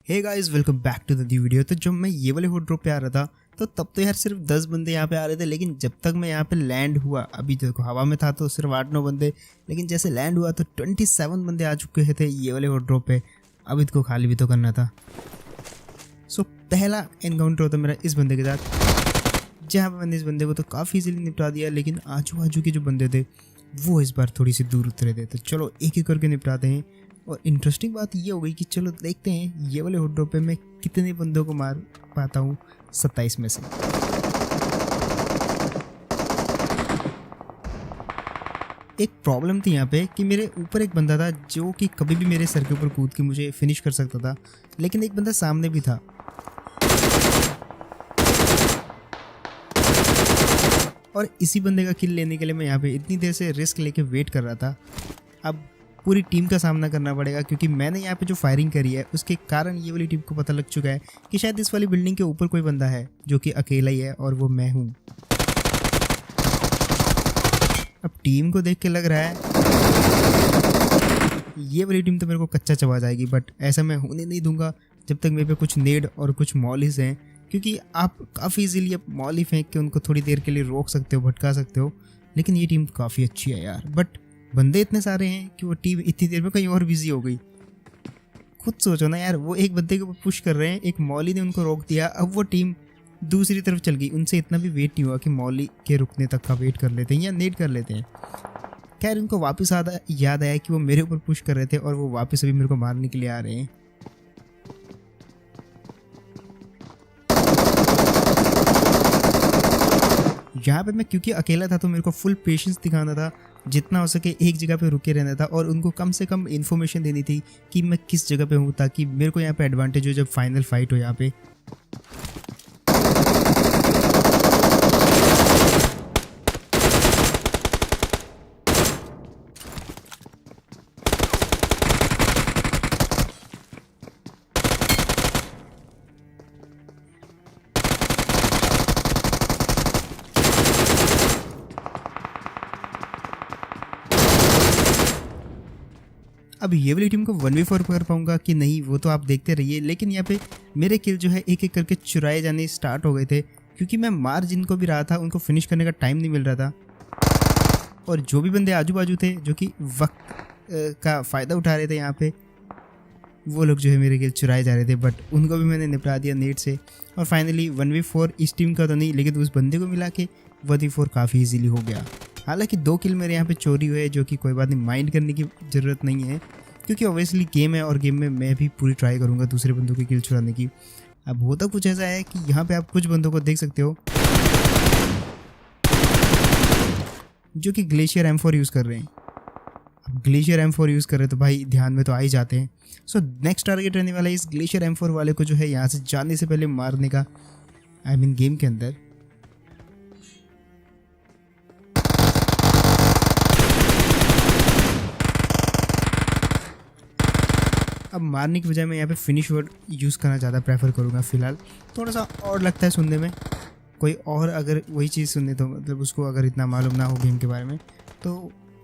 Hey guys welcome back to the video. तो जब मैं ये वाले होट ड्रॉप पे आ रहा था तो तब तो यार सिर्फ 10 बंदे यहाँ पे आ रहे थे, लेकिन जब तक मैं यहाँ पे लैंड हुआ, अभी देखो हवा में था तो सिर्फ 8-9 बंदे, लेकिन जैसे लैंड हुआ तो 27 बंदे आ चुके थे ये वाले होट ड्रॉप पे। अब इसको खाली भी तो करना था। सो पहला एनकाउंटर होता मेरा इस बंदे के साथ, जहाँ पे मैंने इस बंदे को तो काफ़ी इजीली निपटा दिया, लेकिन आजू बाजू के जो बंदे थे वो इस बार थोड़ी सी दूर उतरे थे। तो चलो एक एक करके निपटाते हैं। और इंटरेस्टिंग बात ये हो गई कि चलो देखते हैं ये वाले होट ड्रॉप पे मैं कितने बंदों को मार पाता हूँ 27 में से। एक प्रॉब्लम थी यहाँ पे कि मेरे ऊपर एक बंदा था जो कि कभी भी मेरे सर के ऊपर कूद के मुझे फिनिश कर सकता था, लेकिन एक बंदा सामने भी था। और इसी बंदे का किल लेने के लिए मैं यहाँ पे इतनी देर से रिस्क लेके वेट कर रहा था। अब पूरी टीम का सामना करना पड़ेगा, क्योंकि मैंने यहाँ पे जो फायरिंग करी है उसके कारण ये वाली टीम को पता लग चुका है कि शायद इस वाली बिल्डिंग के ऊपर कोई बंदा है जो कि अकेला ही है, और वो मैं हूँ। अब टीम को देख के लग रहा है ये वाली टीम तो मेरे को कच्चा चबा जाएगी, बट ऐसा मैं होने नहीं दूंगा जब तक मेरे पे कुछ नेड और कुछ मॉलीज हैं, क्योंकि आप काफ़ी इजीली अब मॉली फेंक के उनको थोड़ी देर के लिए रोक सकते हो, भटका सकते हो। लेकिन ये टीम काफ़ी अच्छी है यार, बट बंदे इतने सारे हैं कि वो टीम इतनी देर में कहीं और बिजी हो गई। खुद सोचो ना यार, वो एक बंदे के ऊपर पुश कर रहे हैं, एक मॉली ने उनको रोक दिया, अब वो टीम दूसरी तरफ चल गई। उनसे इतना भी वेट नहीं हुआ कि मॉली के रुकने तक का वेट कर लेते हैं या नेट कर लेते हैं। खैर उनको वापस याद आया कि वो मेरे ऊपर पुश कर रहे थे और वो वापस अभी मेरे को मारने के लिए आ रहे हैं। यहाँ पे मैं क्योंकि अकेला था तो मेरे को फुल पेशेंस दिखाना था, जितना हो सके एक जगह पे रुके रहना था और उनको कम से कम इन्फॉर्मेशन देनी थी कि मैं किस जगह पे हूँ, ताकि मेरे को यहाँ पे एडवांटेज हो जब फाइनल फाइट हो यहाँ पे। अब ये वाली टीम को 1v4 कर पाऊंगा कि नहीं वो तो आप देखते रहिए, लेकिन यहाँ पे मेरे किल जो है एक एक करके चुराए जाने स्टार्ट हो गए थे, क्योंकि मैं मार जिनको भी रहा था उनको फिनिश करने का टाइम नहीं मिल रहा था। और जो भी बंदे आजू बाजू थे जो कि वक्त का फ़ायदा उठा रहे थे यहाँ पे, वो लोग जो है मेरे किल चुराए जा रहे थे, बट उनको भी मैंने निपटा दिया नेट से। और फाइनली 1v4 इस टीम का तो नहीं, लेकिन उस बंदे को मिला के 1v4 काफ़ी ईजीली हो गया। हालांकि 2 किल मेरे यहाँ पे चोरी हुए, जो कि कोई बात नहीं, माइंड करने की ज़रूरत नहीं है, क्योंकि ऑब्वियसली गेम है और गेम में मैं भी पूरी ट्राई करूँगा दूसरे बंदों की किल चुराने की। अब होता कुछ ऐसा है कि यहाँ पे आप कुछ बंदों को देख सकते हो जो कि ग्लेशियर M4 यूज़ कर रहे हैं। अब ग्लेशियर M4 यूज़ कर रहे हैं तो भाई ध्यान में तो आ ही जाते हैं। सो नेक्स्ट टारगेट रहने वाला है इस ग्लेशियर M4 वाले को जो है यहाँ से जाने से पहले मारने का, आई मीन गेम के अंदर। अब मारने की बजाय मैं यहाँ पे फिनिश वर्ड यूज़ करना ज़्यादा प्रेफर करूँगा फिलहाल। थोड़ा सा और लगता है सुनने में, कोई और अगर वही चीज़ सुनने तो मतलब उसको अगर इतना मालूम ना हो गेम के बारे में तो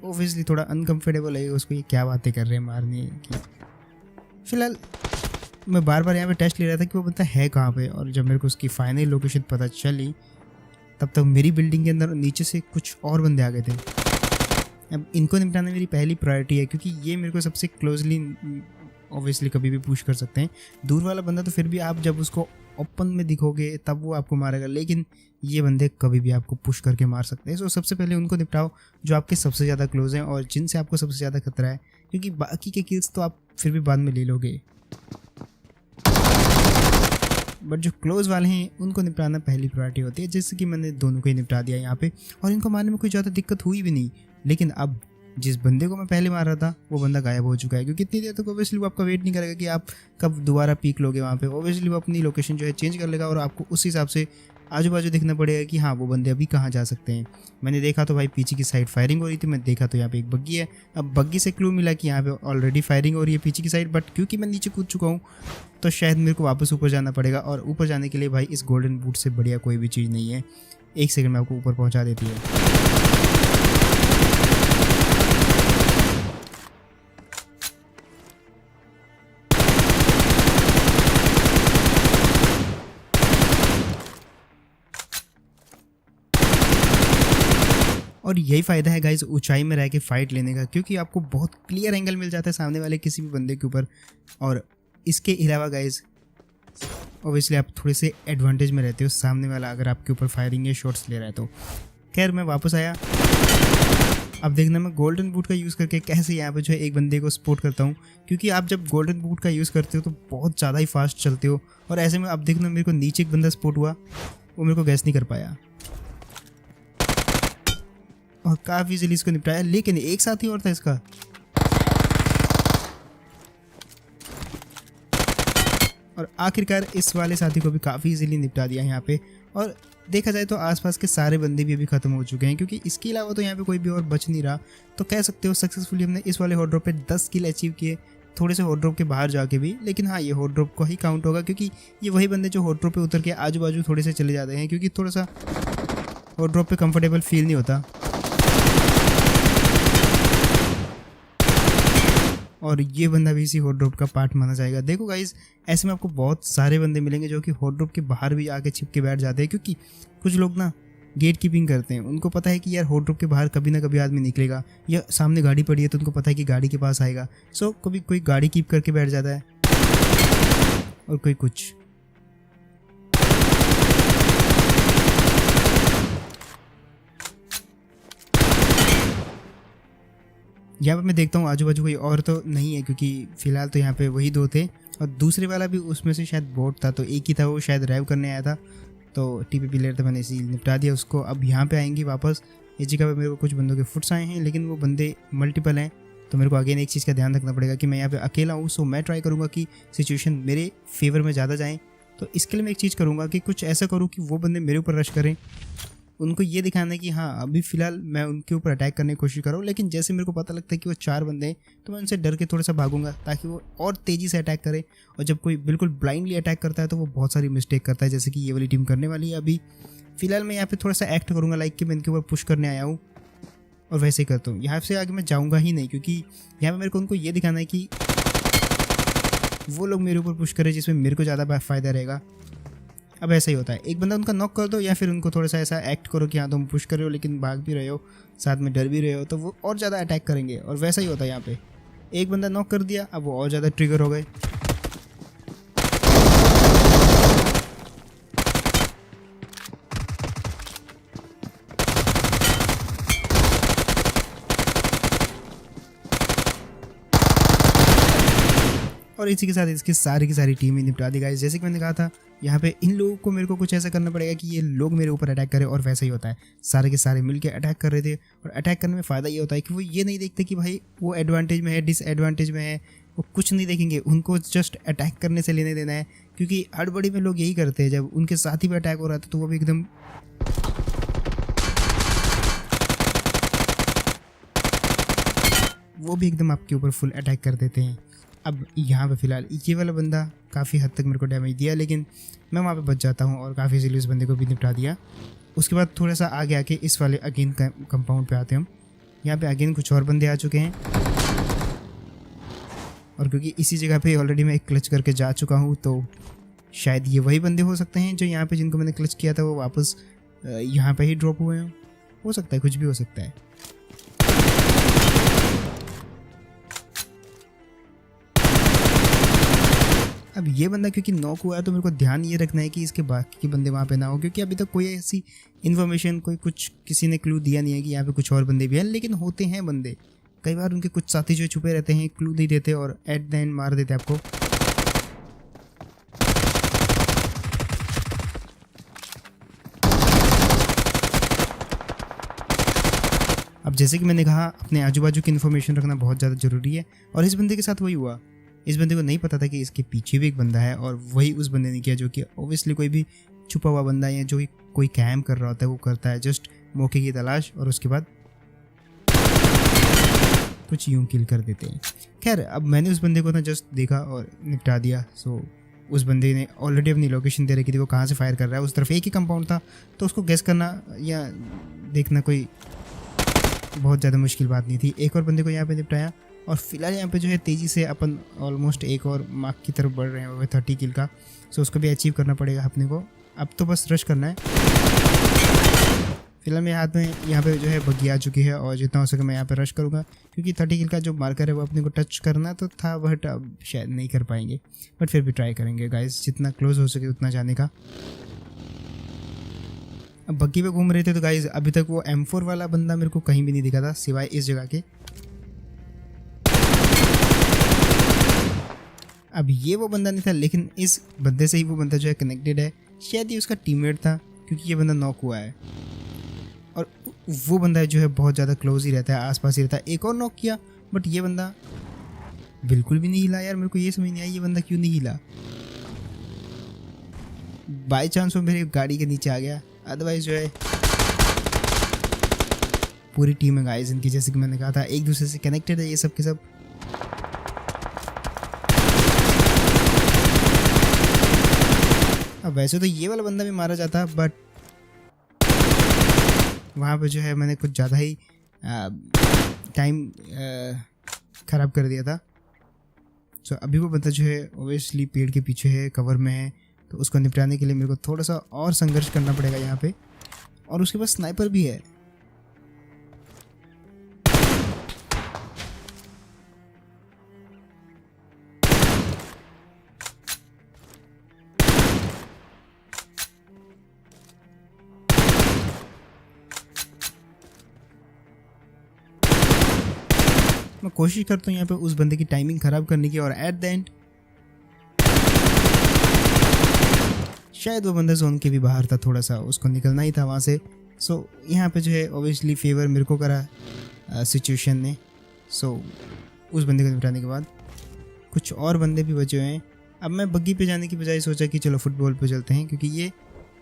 ओबियसली थोड़ा अनकम्फर्टेबल लगेगा उसको, ये क्या बातें कर रहे हैं मारने की। फिलहाल मैं बार बार यहाँ पे टेस्ट ले रहा था कि वो बंदा है कहाँ पे, और जब मेरे को उसकी फाइनल लोकेशन पता चली तब तक मेरी बिल्डिंग के अंदर नीचे से कुछ और बंदे आ गए थे। अब इनको निपटाना मेरी पहली प्रायोरिटी है, क्योंकि ये मेरे को सबसे क्लोजली ऑब्वियसली कभी भी पुश कर सकते हैं। दूर वाला बंदा तो फिर भी आप जब उसको ओपन में दिखोगे तब वो आपको मारेगा, लेकिन ये बंदे कभी भी आपको पुश करके मार सकते हैं। सो सबसे पहले उनको निपटाओ जो आपके सबसे ज़्यादा क्लोज हैं और जिनसे आपको सबसे ज़्यादा खतरा है, क्योंकि बाकी के किल्स तो आप फिर भी बाद में ले लोगे, बट जो क्लोज वाले हैं उनको निपटाना पहली प्रायोरिटी होती है। जैसे कि मैंने दोनों को ही निपटा दिया यहाँ पे, और इनको मारने में कोई ज़्यादा दिक्कत हुई भी नहीं। लेकिन अब जिस बंदे को मैं पहले मार रहा था वो बंदा गायब हो चुका है, क्योंकि इतनी देर तक ऑब्वियसली वो आपका वेट नहीं करेगा कि आप कब दोबारा पीक लोगे वहाँ पे। ऑब्वियसली वो अपनी लोकेशन जो है चेंज कर लेगा और आपको उस हिसाब से आजू बाजू देखना पड़ेगा कि हाँ वो बंदे अभी कहाँ जा सकते हैं। मैंने देखा तो भाई पीछे की साइड फायरिंग हो रही थी, मैं देखा तो यहाँ पे एक बग्गी है। अब बग्गी से क्लू मिला कि यहाँ पे ऑलरेडी फायरिंग हो रही है पीछे की साइड, बट क्योंकि मैं नीचे कूद चुका हूँ तो शायद मेरे को वापस ऊपर जाना पड़ेगा, और ऊपर जाने के लिए भाई इस गोल्डन बूट से बढ़िया कोई भी चीज़ नहीं है। 1 सेकंड में आपको ऊपर पहुँचा देती है। और यही फ़ायदा है गाइज ऊंचाई में रह के फाइट लेने का, क्योंकि आपको बहुत क्लियर एंगल मिल जाता है सामने वाले किसी भी बंदे के ऊपर। और इसके अलावा गाइज ऑब्वियसली आप थोड़े से एडवांटेज में रहते हो सामने वाला अगर आपके ऊपर फायरिंग या शॉट्स ले रहा है तो। खैर मैं वापस आया। अब देखना मैं गोल्डन बूट का यूज़ करके कैसे यहाँ पे जो है एक बंदे को स्पॉट करता हूँ, क्योंकि आप जब गोल्डन बूट का यूज़ करते हो तो बहुत ज़्यादा ही फास्ट चलते हो। और ऐसे में अब देखना मेरे को नीचे एक बंदा स्पॉट हुआ, वो मेरे को गैस नहीं कर पाया और काफ़ी इजीली इसको निपटाया। लेकिन एक साथ ही और था इसका, और आखिरकार इस वाले साथी को भी काफ़ी इजीली निपटा दिया यहाँ पे। और देखा जाए तो आसपास के सारे बंदे भी अभी ख़त्म हो चुके हैं, क्योंकि इसके अलावा तो यहाँ पे कोई भी और बच नहीं रहा। तो कह सकते हो सक्सेसफुली हमने इस वाले हॉट ड्रॉप पे 10 किल अचीव किए, थोड़े से हॉट ड्रॉप के बाहर जाके भी। लेकिन हाँ, ये हॉट ड्रॉप को ही काउंट होगा, क्योंकि ये वही बंदे जो हॉट ड्रॉप पे उतर के आजू बाजू थोड़े से चले जाते हैं, क्योंकि थोड़ा सा हॉट ड्रॉप पे कंफर्टेबल फील नहीं होता। और ये बंदा भी इसी हॉट ड्रॉप का पार्ट माना जाएगा। देखो गाइज, ऐसे में आपको बहुत सारे बंदे मिलेंगे जो कि हॉट ड्रॉप के बाहर भी आके छिप के बैठ जाते हैं, क्योंकि कुछ लोग ना गेट कीपिंग करते हैं। उनको पता है कि यार हॉट ड्रॉप के बाहर कभी ना कभी आदमी निकलेगा, या सामने गाड़ी पड़ी है तो उनको पता है कि गाड़ी के पास आएगा। सो कभी कोई गाड़ी कीप करके बैठ जाता है और कोई कुछ। यहाँ पे मैं देखता हूँ आजू बाजू कोई और तो नहीं है, क्योंकि फ़िलहाल तो यहाँ पे वही दो थे, और दूसरे वाला भी उसमें से शायद बोट था, तो एक ही था, वो शायद रैव करने आया था। तो टीपी प्लेयर था, मैंने इसी निपटा दिया उसको। अब यहाँ पे आएंगे वापस इस जगह पे मेरे को कुछ बंदों के फुट्स आए हैं, लेकिन वो बंदे मल्टीपल हैं। तो मेरे को अगेन एक चीज़ का ध्यान रखना पड़ेगा कि मैं यहाँ पे अकेला हूँ। सो मैं ट्राई करूँगा कि सिचुएशन मेरे फेवर में ज़्यादा जाएँ। तो इसके लिए मैं एक चीज़ करूँगा कि कुछ ऐसा करूँ कि वो बंदे मेरे ऊपर रश करें, उनको ये दिखाना है कि हाँ अभी फ़िलहाल मैं उनके ऊपर अटैक करने की कोशिश कर रहा हूँ। लेकिन जैसे मेरे को पता लगता है कि वो 4 बंदे हैं, तो मैं उनसे डर के थोड़ा सा भागूंगा, ताकि वो और तेज़ी से अटैक करे। और जब कोई बिल्कुल ब्लाइंडली अटैक करता है तो वो बहुत सारी मिस्टेक करता है, जैसे कि ये वाली टीम करने वाली है। अभी फ़िलहाल मैं यहाँ पे थोड़ा सा एक्ट करूँगा लाइक कि मैं इनके ऊपर पुश करने आया हूँ, और वैसे ही करता हूँ। यहाँ से आगे मैं जाऊँगा ही नहीं, क्योंकि यहाँ पर मेरे को उनको ये दिखाना है कि वो लोग मेरे ऊपर पुश करें जिसमें मेरे को ज़्यादा फ़ायदा रहेगा। अब ऐसा ही होता है, एक बंदा उनका नॉक कर दो, या फिर उनको थोड़ा सा ऐसा एक्ट करो कि हाँ तुम पुश कर रहे हो लेकिन भाग भी रहे हो, साथ में डर भी रहे हो, तो वो और ज़्यादा अटैक करेंगे। और वैसा ही होता है यहाँ पे, एक बंदा नॉक कर दिया, अब वो और ज़्यादा ट्रिगर हो गए। और इसी के साथ इसकी सारी की सारी टीम ही निपटा दी गाइस। जैसे कि मैंने कहा था, यहाँ पे इन लोगों को मेरे को कुछ ऐसा करना पड़ेगा कि ये लोग मेरे ऊपर अटैक करें, और वैसा ही होता है। सारे के सारे मिलके अटैक कर रहे थे, और अटैक करने में फ़ायदा ये होता है कि वो ये नहीं देखते कि भाई वो एडवांटेज में है डिसएडवांटेज में है, वो कुछ नहीं देखेंगे, उनको जस्ट अटैक करने से लेने देना है। क्योंकि हड़बड़ी में लोग यही करते हैं, जब उनके साथी पे अटैक हो रहा था तो वो भी एकदम आपके ऊपर फुल अटैक कर देते हैं। अब यहाँ पे फ़िलहाल ये वाला बंदा काफ़ी हद तक मेरे को डैमेज दिया, लेकिन मैं वहाँ पे बच जाता हूँ और काफ़ी इजीली उस बंदे को भी निपटा दिया। उसके बाद थोड़ा सा आगे आके इस वाले अगेन कंपाउंड पे आते हैं हम। यहाँ पे अगेन कुछ और बंदे आ चुके हैं, और क्योंकि इसी जगह पे ऑलरेडी मैं एक क्लच करके जा चुका हूँ, तो शायद ये वही बंदे हो सकते हैं जो यहाँ पे जिनको मैंने क्लच किया था वो वापस यहाँ पे ही ड्रॉप हुए हैं। हो सकता है, कुछ भी हो सकता है। अब ये बंदा क्योंकि नॉक हुआ है तो मेरे को ध्यान ये रखना है कि इसके बाकी के बंदे वहाँ पे ना हो, क्योंकि अभी तक कोई ऐसी इन्फॉर्मेशन कुछ किसी ने क्लू दिया नहीं है कि यहाँ पे कुछ और बंदे भी हैं। लेकिन होते हैं बंदे, कई बार उनके कुछ साथी जो छुपे रहते हैं, क्लू नहीं देते और एट द एंड मार देते आपको। अब जैसे कि मैंने कहा, अपने आजू बाजू की इन्फॉर्मेशन रखना बहुत ज़्यादा ज़रूरी है, और इस बंदे के साथ वही हुआ। इस बंदे को नहीं पता था कि इसके पीछे भी एक बंदा है, और वही उस बंदे ने किया जो कि ऑब्वियसली कोई भी छुपा हुआ बंदा है जो कोई कैम कर रहा होता है वो करता है, जस्ट मौके की तलाश, और उसके बाद कुछ यूं किल कर देते हैं। खैर, अब मैंने उस बंदे को ना जस्ट देखा और निपटा दिया। सो उस बंदे ने ऑलरेडी अपनी लोकेशन दे रखी थी, वो कहाँ से फायर कर रहा है। उस तरफ एक ही कंपाउंड था, तो उसको गेस करना या देखना कोई बहुत ज़्यादा मुश्किल बात नहीं थी। एक और बंदे को यहाँ पे निपटाया, और फिलहाल यहाँ पे जो है तेज़ी से अपन ऑलमोस्ट एक और मार्क की तरफ बढ़ रहे हैं, वो 30 किल का। सो उसको भी अचीव करना पड़ेगा अपने को। अब तो बस रश करना है। फिलहाल मेरे हाथ में यहाँ पे जो है बग्गी आ चुकी है और जितना हो सके मैं यहाँ पे रश करूँगा, क्योंकि 30 किल का जो मार्कर है वो अपने को टच करना तो था, बट अब शायद नहीं कर पाएंगे, बट फिर भी ट्राई करेंगे गाइस, जितना क्लोज हो सके उतना जाने का। अब बग्गी पे घूम रहे थे तो गाइस अभी तक वो M4 वाला बंदा मेरे को कहीं भी नहीं दिखा था सिवाय इस जगह के। अब ये वो बंदा नहीं था, लेकिन इस बंदे से ही वो बंदा जो है कनेक्टेड है, शायद ये उसका टीममेट था, क्योंकि ये बंदा नॉक हुआ है और वो बंदा जो है बहुत ज़्यादा क्लोज ही रहता है, आसपास ही रहता है। एक और नॉक किया, बट ये बंदा बिल्कुल भी नहीं हिला यार, मेरे को ये समझ नहीं आई ये बंदा क्यों नहीं हिला। बाई चांस वो मेरी गाड़ी के नीचे आ गया, अदरवाइज जो है पूरी टीम है गाइस इनकी, जैसे कि मैंने कहा था एक दूसरे से कनेक्टेड है ये सब के सब। अब वैसे तो ये वाला बंदा भी मारा जाता, बट वहाँ पे जो है मैंने कुछ ज़्यादा ही टाइम ख़राब कर दिया था। सो अभी वो बंदा जो है ओबियसली पेड़ के पीछे है, कवर में है, तो उसको निपटाने के लिए मेरे को थोड़ा सा और संघर्ष करना पड़ेगा यहाँ पे, और उसके पास स्नाइपर भी है। मैं कोशिश करता हूँ यहाँ पे उस बंदे की टाइमिंग ख़राब करने की, और एट द एंड शायद वो बंदा जोन के भी बाहर था, थोड़ा सा उसको निकलना ही था वहाँ से। सो यहाँ पे जो है ओबियसली फेवर मेरे को करा सिचुएशन ने। सो उस बंदे को निपटाने के बाद कुछ और बंदे भी बचे हुए हैं। अब मैं बग्गी पे जाने की बजाय सोचा कि चलो फुटबॉल पे चलते हैं, क्योंकि ये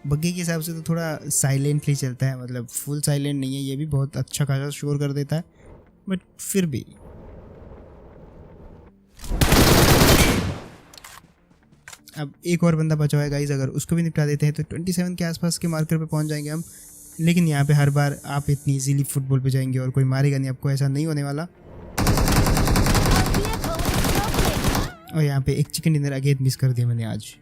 बग्गी के हिसाब से तो थोड़ा साइलेंटली चलता है, मतलब फुल साइलेंट नहीं है, ये भी बहुत अच्छा खासा शोर कर देता है, बट फिर भी। अब एक और बंदा बचा हुआ है गाइस, अगर उसको भी निपटा देते हैं तो 27 के आसपास के मार्कर पे पहुंच जाएंगे हम। लेकिन यहाँ पे हर बार आप इतनी इजीली फुटबॉल पे जाएंगे और कोई मारेगा नहीं आपको, ऐसा नहीं होने वाला। और यहाँ पे एक चिकन डिनर अगेन मिस कर दिया मैंने आज।